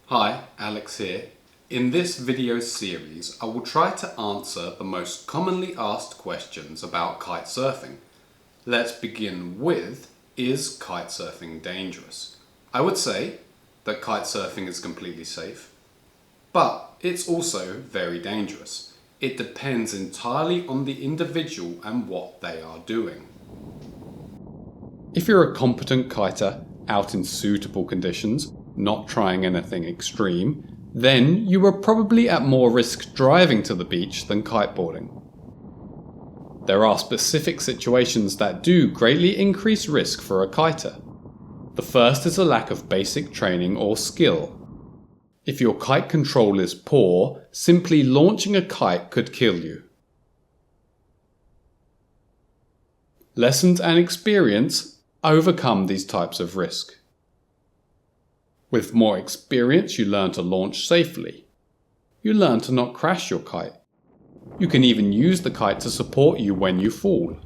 Hi, Alex here. In this video series, I will try to answer the most commonly asked questions about kitesurfing. Let's begin with, is kitesurfing dangerous? I would say that kitesurfing is completely safe, but it's also very dangerous. It depends entirely on the individual and what they are doing. If you're a competent kiter out in suitable conditions, not trying anything extreme, then you are probably at more risk driving to the beach than kiteboarding. There are specific situations that do greatly increase risk for a kiter. The first is a lack of basic training or skill. If your kite control is poor, simply launching a kite could kill you. Lessons and experience overcome these types of risk. With more experience, you learn to launch safely. You learn to not crash your kite. You can even use the kite to support you when you fall.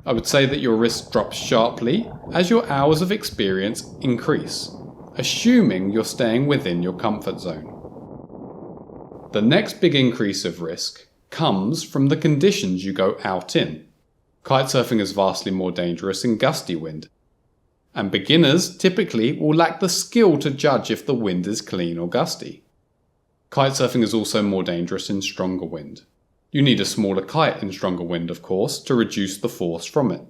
I would say that your risk drops sharply as your hours of experience increase, assuming you're staying within your comfort zone. The next big increase of risk comes from the conditions you go out in. Kitesurfing is vastly more dangerous in gusty wind, and beginners typically will lack the skill to judge if the wind is clean or gusty. Kitesurfing is also more dangerous in stronger wind. You need a smaller kite in stronger wind, of course, to reduce the force from it.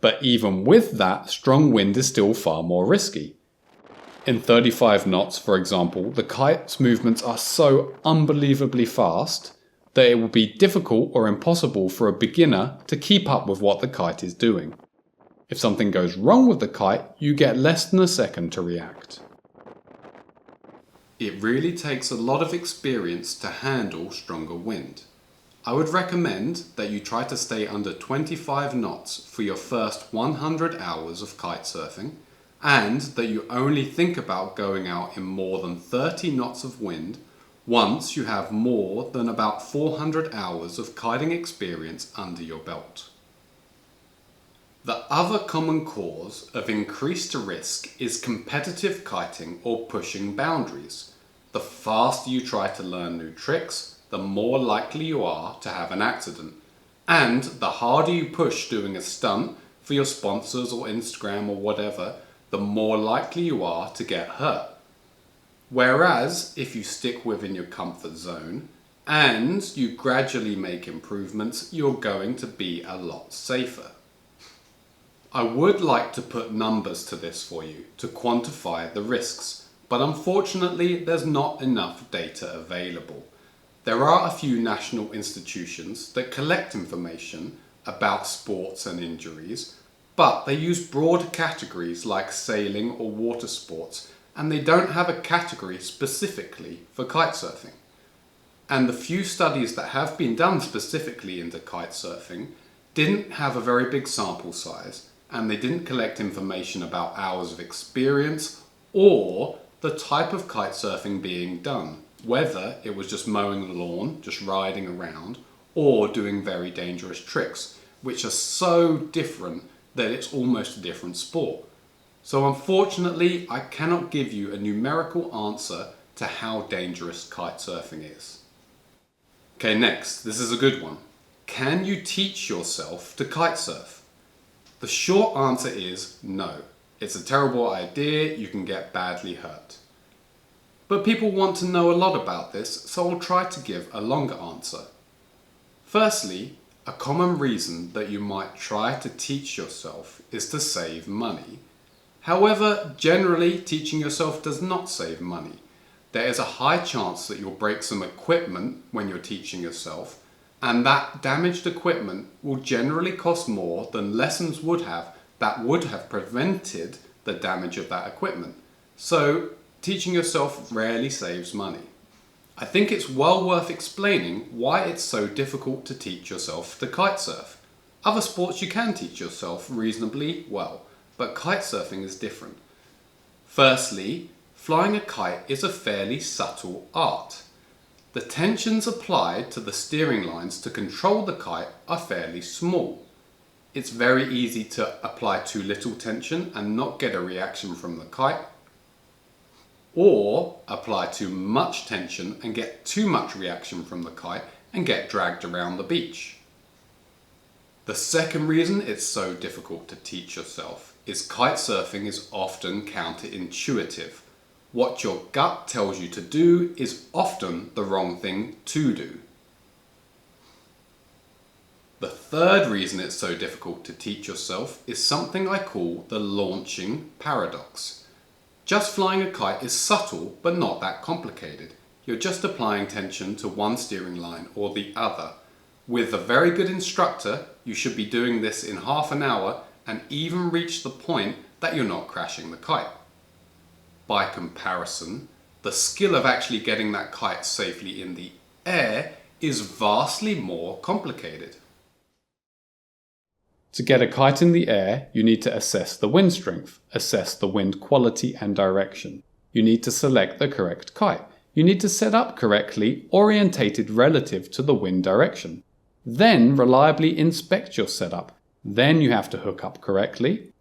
But even with that, strong wind is still far more risky. In 35 knots, for example, the kite's movements are so unbelievably fast that it will be difficult or impossible for a beginner to keep up with what the kite is doing. If something goes wrong with the kite, you get less than a second to react. It really takes a lot of experience to handle stronger wind. I would recommend that you try to stay under 25 knots for your first 100 hours of kitesurfing, and that you only think about going out in more than 30 knots of wind once you have more than about 400 hours of kiting experience under your belt. The other common cause of increased risk is competitive kiting or pushing boundaries. The faster you try to learn new tricks, the more likely you are to have an accident. And the harder you push doing a stunt for your sponsors or Instagram or whatever, the more likely you are to get hurt. Whereas if you stick within your comfort zone and you gradually make improvements, you're going to be a lot safer. I would like to put numbers to this for you to quantify the risks, but unfortunately there's not enough data available. There are a few national institutions that collect information about sports and injuries, but they use broad categories like sailing or water sports, and they don't have a category specifically for kitesurfing. And the few studies that have been done specifically into kitesurfing didn't have a very big sample size, and they didn't collect information about hours of experience or the type of kitesurfing being done, whether it was just mowing the lawn, just riding around, or doing very dangerous tricks, which are so different that it's almost a different sport. So unfortunately, I cannot give you a numerical answer to how dangerous kitesurfing is. Okay, next, this is a good one. Can you teach yourself to kitesurf? The short answer is no. It's a terrible idea, you can get badly hurt. But people want to know a lot about this, so I'll try to give a longer answer. Firstly, a common reason that you might try to teach yourself is to save money. However, generally, teaching yourself does not save money. There is a high chance that you'll break some equipment when you're teaching yourself, and that damaged equipment will generally cost more than lessons would have that would have prevented the damage of that equipment. So, teaching yourself rarely saves money. I think it's well worth explaining why it's so difficult to teach yourself to kitesurf. Other sports you can teach yourself reasonably well, but kitesurfing is different. Firstly, flying a kite is a fairly subtle art. The tensions applied to the steering lines to control the kite are fairly small. It's very easy to apply too little tension and not get a reaction from the kite, or apply too much tension and get too much reaction from the kite and get dragged around the beach. The second reason it's so difficult to teach yourself is kitesurfing is often counterintuitive. What your gut tells you to do is often the wrong thing to do. The third reason it's so difficult to teach yourself is something I call the launching paradox. Just flying a kite is subtle but not that complicated. You're just applying tension to one steering line or the other. With a very good instructor, you should be doing this in half an hour and even reach the point that you're not crashing the kite. By comparison, the skill of actually getting that kite safely in the air is vastly more complicated. To get a kite in the air, you need to assess the wind strength, assess the wind quality and direction. You need to select the correct kite. You need to set up correctly, orientated relative to the wind direction. Then reliably inspect your setup. Then you have to hook up correctly.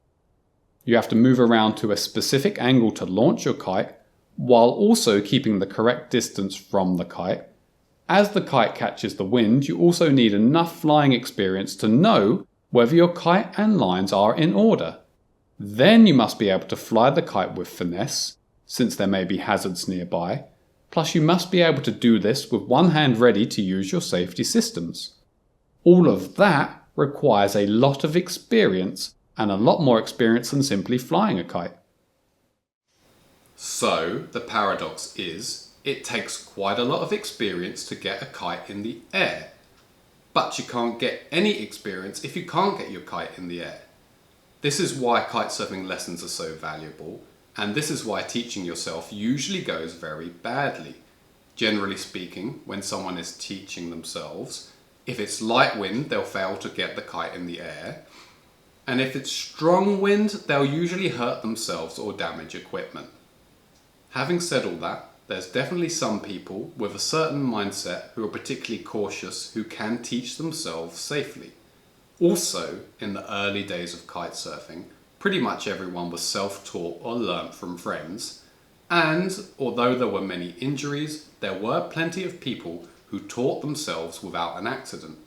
You have to move around to a specific angle to launch your kite, while also keeping the correct distance from the kite. As the kite catches the wind, you also need enough flying experience to know whether your kite and lines are in order. Then you must be able to fly the kite with finesse, since there may be hazards nearby. Plus you must be able to do this with one hand ready to use your safety systems. All of that requires a lot of experience, and a lot more experience than simply flying a kite. So the paradox is, it takes quite a lot of experience to get a kite in the air. But you can't get any experience if you can't get your kite in the air. This is why kitesurfing lessons are so valuable, and this is why teaching yourself usually goes very badly. Generally speaking, when someone is teaching themselves, if it's light wind, they'll fail to get the kite in the air. And if it's strong wind, they'll usually hurt themselves or damage equipment. Having said all that, there's definitely some people with a certain mindset who are particularly cautious who can teach themselves safely. Also, in the early days of kitesurfing, pretty much everyone was self-taught or learnt from friends. And although there were many injuries, there were plenty of people who taught themselves without an accident.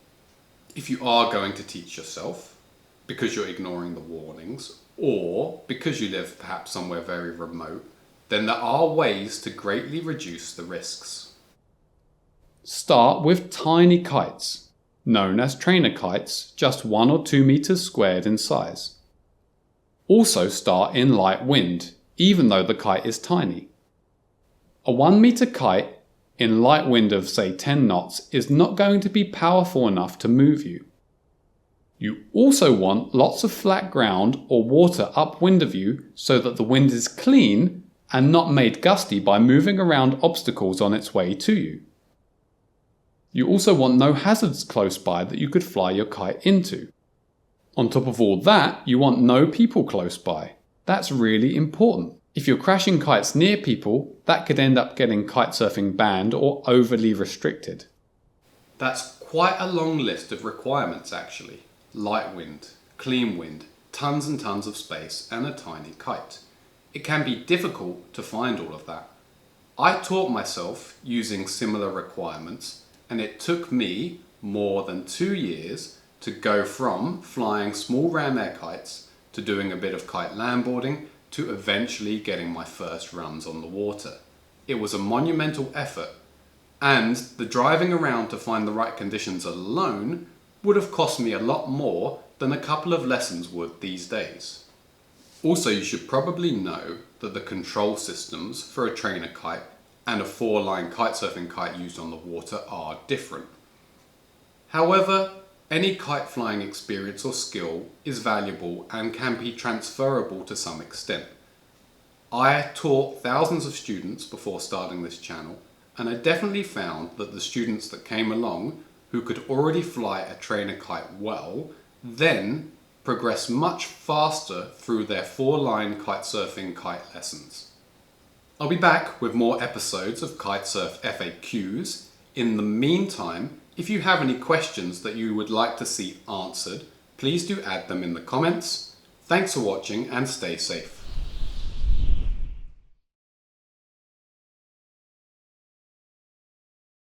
If you are going to teach yourself, because you're ignoring the warnings, or because you live perhaps somewhere very remote, then there are ways to greatly reduce the risks. Start with tiny kites, known as trainer kites, just 1 or 2 meters squared in size. Also start in light wind, even though the kite is tiny. A 1 meter kite in light wind of say 10 knots is not going to be powerful enough to move you. You also want lots of flat ground or water upwind of you so that the wind is clean and not made gusty by moving around obstacles on its way to you. You also want no hazards close by that you could fly your kite into. On top of all that, you want no people close by. That's really important. If you're crashing kites near people, that could end up getting kitesurfing banned or overly restricted. That's quite a long list of requirements actually. Light wind, clean wind, tons and tons of space, and a tiny kite. It can be difficult to find all of that. I taught myself using similar requirements, and it took me more than 2 years to go from flying small ram air kites to doing a bit of kite landboarding to eventually getting my first runs on the water. It was a monumental effort, and the driving around to find the right conditions alone would have cost me a lot more than a couple of lessons would these days. Also, you should probably know that the control systems for a trainer kite and a 4-line kitesurfing kite used on the water are different. However, any kite flying experience or skill is valuable and can be transferable to some extent. I taught thousands of students before starting this channel, and I definitely found that the students that came along who could already fly a trainer kite well, then progress much faster through their 4-line kitesurfing kite lessons. I'll be back with more episodes of Kitesurf FAQs. In the meantime, if you have any questions that you would like to see answered, please do add them in the comments. Thanks for watching and stay safe.